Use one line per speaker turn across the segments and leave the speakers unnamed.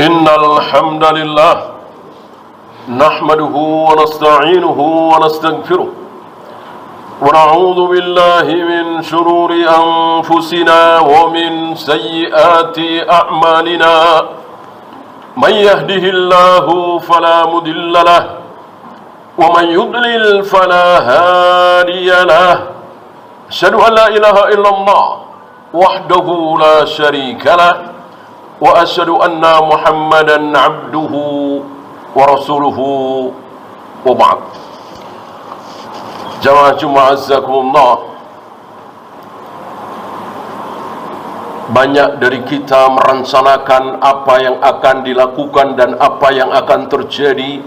إن الحمد لله نحمده ونستعينه ونستغفره ونعوذ بالله من شرور أنفسنا ومن سيئات أعمالنا من يهده الله فلا مضل له ومن يضلل فلا هادي له أشهد أن لا إله إلا الله وحده لا شريك له وأشهد أن محمدا عبده ورسوله وبعد. Jamaah Jumat azzakumullah, banyak dari kita merencanakan apa yang akan dilakukan dan apa yang akan terjadi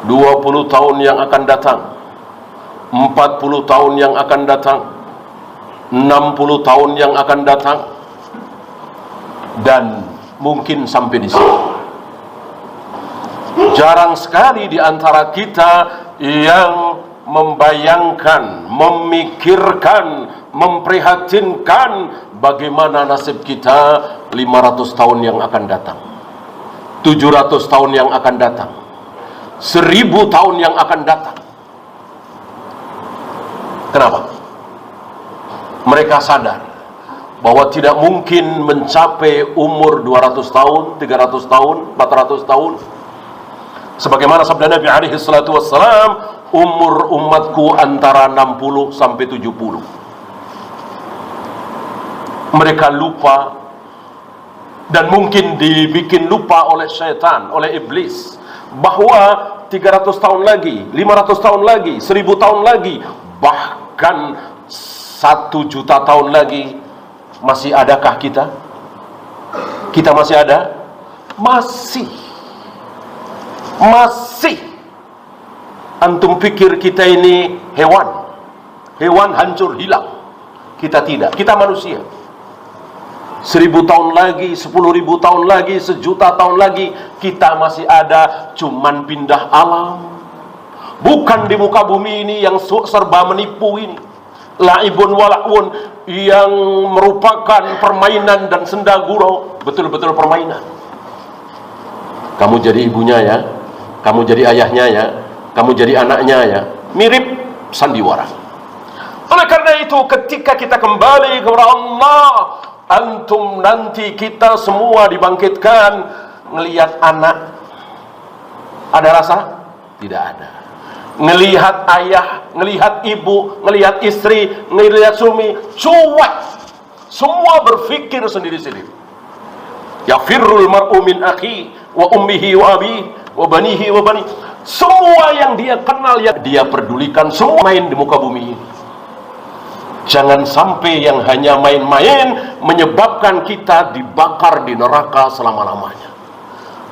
20 tahun yang akan datang, 40 tahun yang akan datang, 60 tahun yang akan datang, dan mungkin sampai di sini. Jarang sekali di antara kita yang membayangkan, memikirkan, memprihatinkan bagaimana nasib kita 500 tahun yang akan datang, 700 tahun yang akan datang, 1000 tahun yang akan datang. Kenapa? Mereka sadar bahwa tidak mungkin mencapai umur 200 tahun, 300 tahun, 400 tahun. Sebagaimana sabda Nabi alaihi salatu wassalam, umur umatku antara 60 sampai 70. Mereka lupa, dan mungkin dibikin lupa oleh syaitan, oleh iblis, bahwa 300 tahun lagi, 500 tahun lagi, 1000 tahun lagi, bahkan 1 juta tahun lagi, masih adakah kita? Kita masih ada? Masih. Antum pikir kita ini hewan? Hewan hancur hilang. Kita tidak, kita manusia. 1000 tahun lagi, 10.000 tahun lagi, 1.000.000 tahun lagi, kita masih ada, cuman pindah alam. Bukan di muka bumi ini yang serba menipu ini, laibun wala'un, yang merupakan permainan dan senda gurau, betul-betul permainan. Kamu jadi ibunya ya, kamu jadi ayahnya ya, kamu jadi anaknya ya, mirip sandiwara. Oleh karena itu, ketika kita kembali kepada Allah, antum nanti kita semua dibangkitkan, ngelihat anak, ada rasa? Tidak ada. Ngelihat ayah, ngelihat ibu, ngelihat istri, ngelihat suami, cuek. Semua berpikir sendiri-sendiri. Yafirrul mar'u min akhi wa ummihi wa abihi wa banihi wa bani. Semua yang dia kenal, yang dia pedulikan, semua main di muka bumi ini. Jangan sampai yang hanya main-main menyebabkan kita dibakar di neraka selama-lamanya.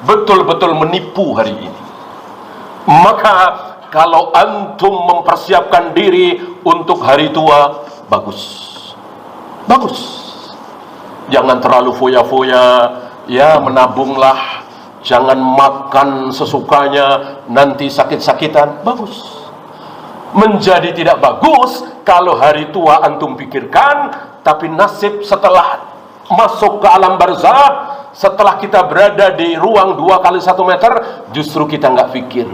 Betul-betul menipu hari ini. Maka kalau antum mempersiapkan diri untuk hari tua, bagus. Bagus. Jangan terlalu foya-foya, ya, menabunglah. Jangan makan sesukanya, nanti sakit-sakitan. Bagus. Menjadi tidak bagus kalau hari tua antum pikirkan, tapi nasib setelah masuk ke alam barzakh, setelah kita berada di ruang 2x1 meter, justru kita nggak pikir.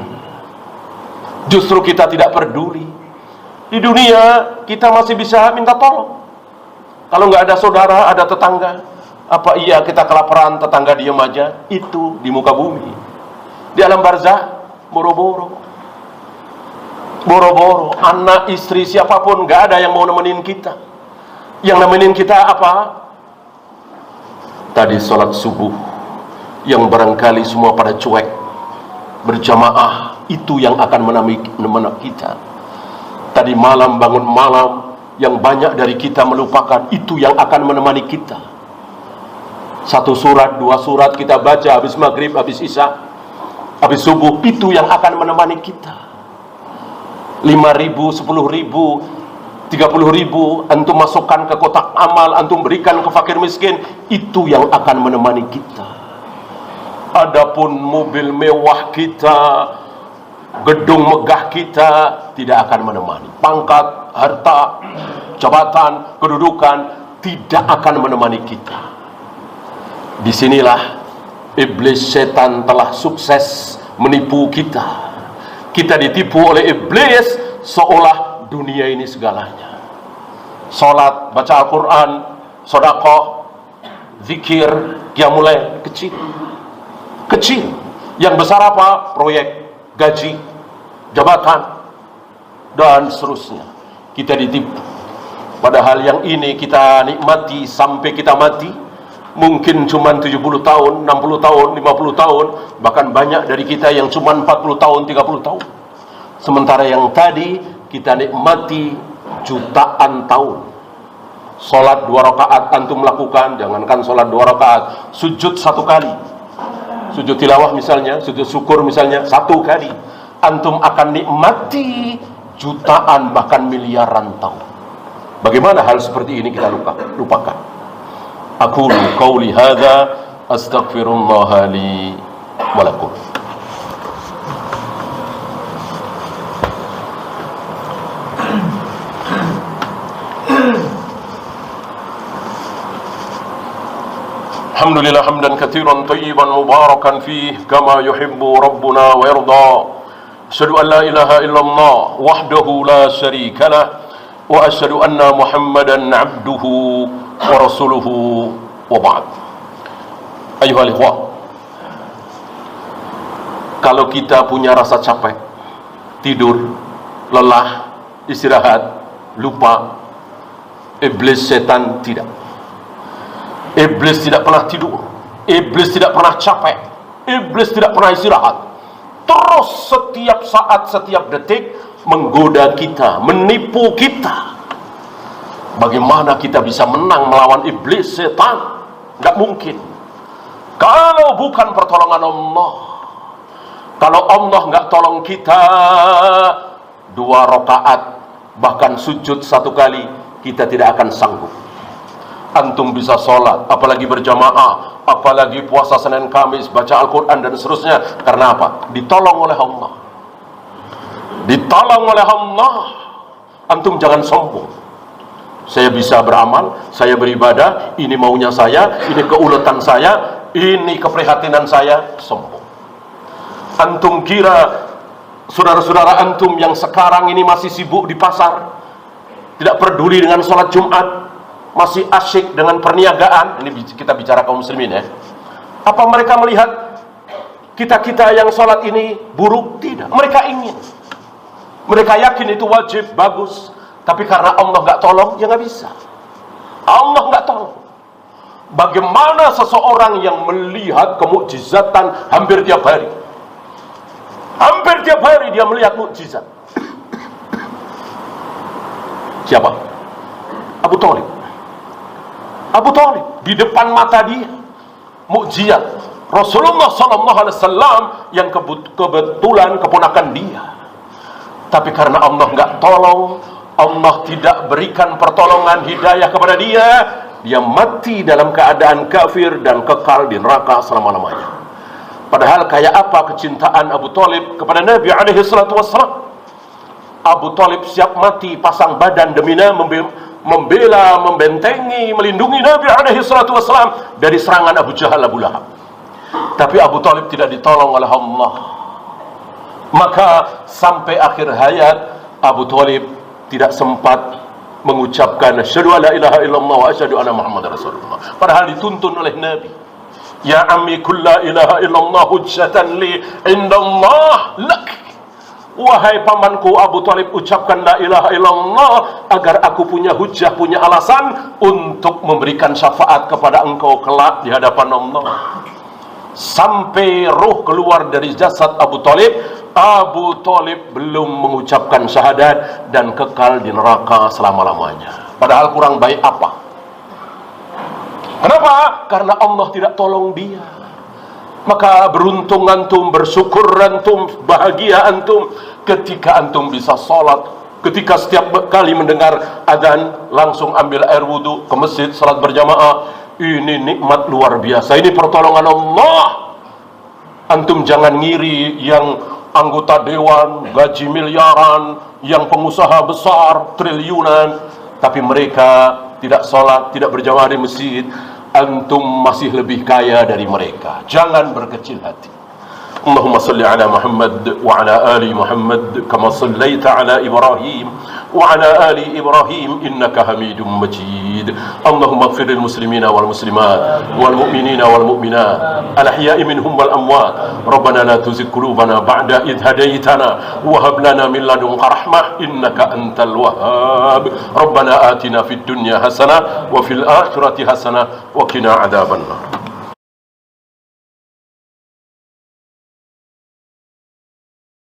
Justru kita tidak peduli. Di dunia kita masih bisa minta tolong. Kalau nggak ada saudara, ada tetangga. Apa iya kita kelaparan, tetangga diem aja? Itu di muka bumi. Di alam barzakh, boro-boro, anak, istri, siapapun, nggak ada yang mau nemenin kita. Yang nemenin kita apa? Tadi sholat subuh, yang barangkali semua pada cuek, berjamaah, itu yang akan menemani kita. Tadi malam bangun malam, yang banyak dari kita melupakan, itu yang akan menemani kita. 1 surat, 2 surat kita baca habis maghrib, habis isya, habis subuh, itu yang akan menemani kita. 5.000, 10.000, 30.000 antum masukkan ke kotak amal, antum berikan ke fakir miskin, itu yang akan menemani kita. Adapun mobil mewah kita, gedung megah kita, tidak akan menemani. Pangkat, harta, jabatan, kedudukan tidak akan menemani kita. Disinilah Iblis setan telah sukses menipu kita. Kita ditipu oleh iblis seolah dunia ini segalanya. Salat, baca Al-Quran, sedekah, zikir, qiyamul lail, kecil. Kecil. Yang besar apa? Proyek, gaji, jabatan, dan seterusnya. Kita ditipu. Padahal yang ini kita nikmati sampai kita mati. Mungkin cuma 70 tahun, 60 tahun, 50 tahun. Bahkan banyak dari kita yang cuma 40 tahun, 30 tahun. Sementara yang tadi kita nikmati jutaan tahun. Salat 2 rakaat antum lakukan, jangankan salat 2 rakaat, sujud 1 kali. Sujud tilawah misalnya, sujud syukur misalnya, 1 kali. Antum akan nikmati jutaan bahkan miliaran tahun. Bagaimana hal seperti ini kita lupakan? Aku qauli hadza astaghfirullah li wa lakum. Alhamdulillah hamdan katsiran thayyiban mubarakan fihi kama yuhibbu rabbuna wa yarda. Asyhadu an la ilaha illallah wahdahu la syarika lah wa asyhadu anna Muhammadan abduhu wa rasuluhu wa ba'd. Ayuhal ikhwah, kalau kita punya rasa capek, tidur, lelah, istirahat, lupa, iblis setan tidak. Iblis tidak pernah tidur, iblis tidak pernah capek, iblis tidak pernah istirahat. Terus setiap saat, setiap detik menggoda kita, menipu kita. Bagaimana kita bisa menang melawan iblis setan? Tidak mungkin. Kalau bukan pertolongan Allah. Kalau Allah nggak tolong kita, 2 rakaat bahkan sujud 1 kali, kita tidak akan sanggup. Antum bisa sholat, apalagi berjamaah, apalagi puasa Senin Kamis, baca Al-Quran dan seterusnya. Karena apa? Ditolong oleh Allah. Ditolong oleh Allah. Antum jangan sombong. Saya bisa beramal, saya beribadah, ini maunya saya, ini keuletan saya, ini keprihatinan saya. Sombong. Antum kira saudara-saudara antum yang sekarang ini masih sibuk di pasar, tidak peduli dengan sholat Jumat, masih asyik dengan perniagaan, ini kita bicara kaum muslimin ya, apa mereka melihat kita-kita yang sholat ini buruk? Tidak. Mereka ingin, mereka yakin itu wajib, bagus. Tapi karena Allah nggak tolong, ya nggak bisa. Allah nggak tolong. Bagaimana seseorang yang melihat kemukjizatan hampir tiap hari? Hampir tiap hari dia melihat mukjizat. Siapa? Abu Thalib. Abu Thalib di depan mata dia, mukjizat Rasulullah SAW yang kebetulan keponakan dia. Tapi karena Allah nggak tolong, Allah tidak berikan pertolongan hidayah kepada dia, dia mati dalam keadaan kafir dan kekal di neraka selama-lamanya. Padahal kayak apa kecintaan Abu Thalib kepada Nabi SAW. Abu Thalib siap mati pasang badan demi membela, membentengi, melindungi Nabi SAW dari serangan Abu Jahal, Abu Lahab. Tapi Abu Thalib tidak ditolong oleh Allah. Maka sampai akhir hayat Abu Thalib tidak sempat mengucapkan asyhadu alla ilaha illallah wa asyhadu anna Muhammadar Rasulullah. Padahal dituntun oleh Nabi. Ya ammi kul la ilaha illallah hujjatan li indallah lak. Wahai pamanku Abu Thalib, ucapkan la ilaha illallah agar aku punya hujjah, punya alasan untuk memberikan syafaat kepada engkau kelak di hadapan Allah. Sampai ruh keluar dari jasad Abu Thalib, Abu Thalib belum mengucapkan syahadat dan kekal di neraka selama-lamanya. Padahal kurang baik apa? Kenapa? Karena Allah tidak tolong dia. Maka beruntung antum, bersyukur antum, bahagia antum ketika antum bisa sholat, ketika setiap kali mendengar adzan langsung ambil air wudhu ke masjid, salat berjamaah. Ini nikmat luar biasa, ini pertolongan Allah. Antum jangan ngiri yang anggota dewan gaji miliaran, yang pengusaha besar triliunan, tapi mereka tidak sholat, tidak berjamaah di masjid. antum masih lebih kaya dari mereka. Jangan berkecil hati. Allahumma salli ala Muhammad wa ala ali Muhammad kama sallaita ala Ibrahim wa ala ali Ibrahim innaka Hamidum Majid. Allahumma ighfir lil muslimina wal muslimat wal mu'minina wal mu'minat al ahya'i minhum wal amwat. Rabbana la tuzigh qulubana ba'da idh hadaytana wa hab lana min ladunka rahmah innaka antal wahhab. Rabbana atina fid dunya hasanah wa fil akhirati hasanah wa qina adzabannar.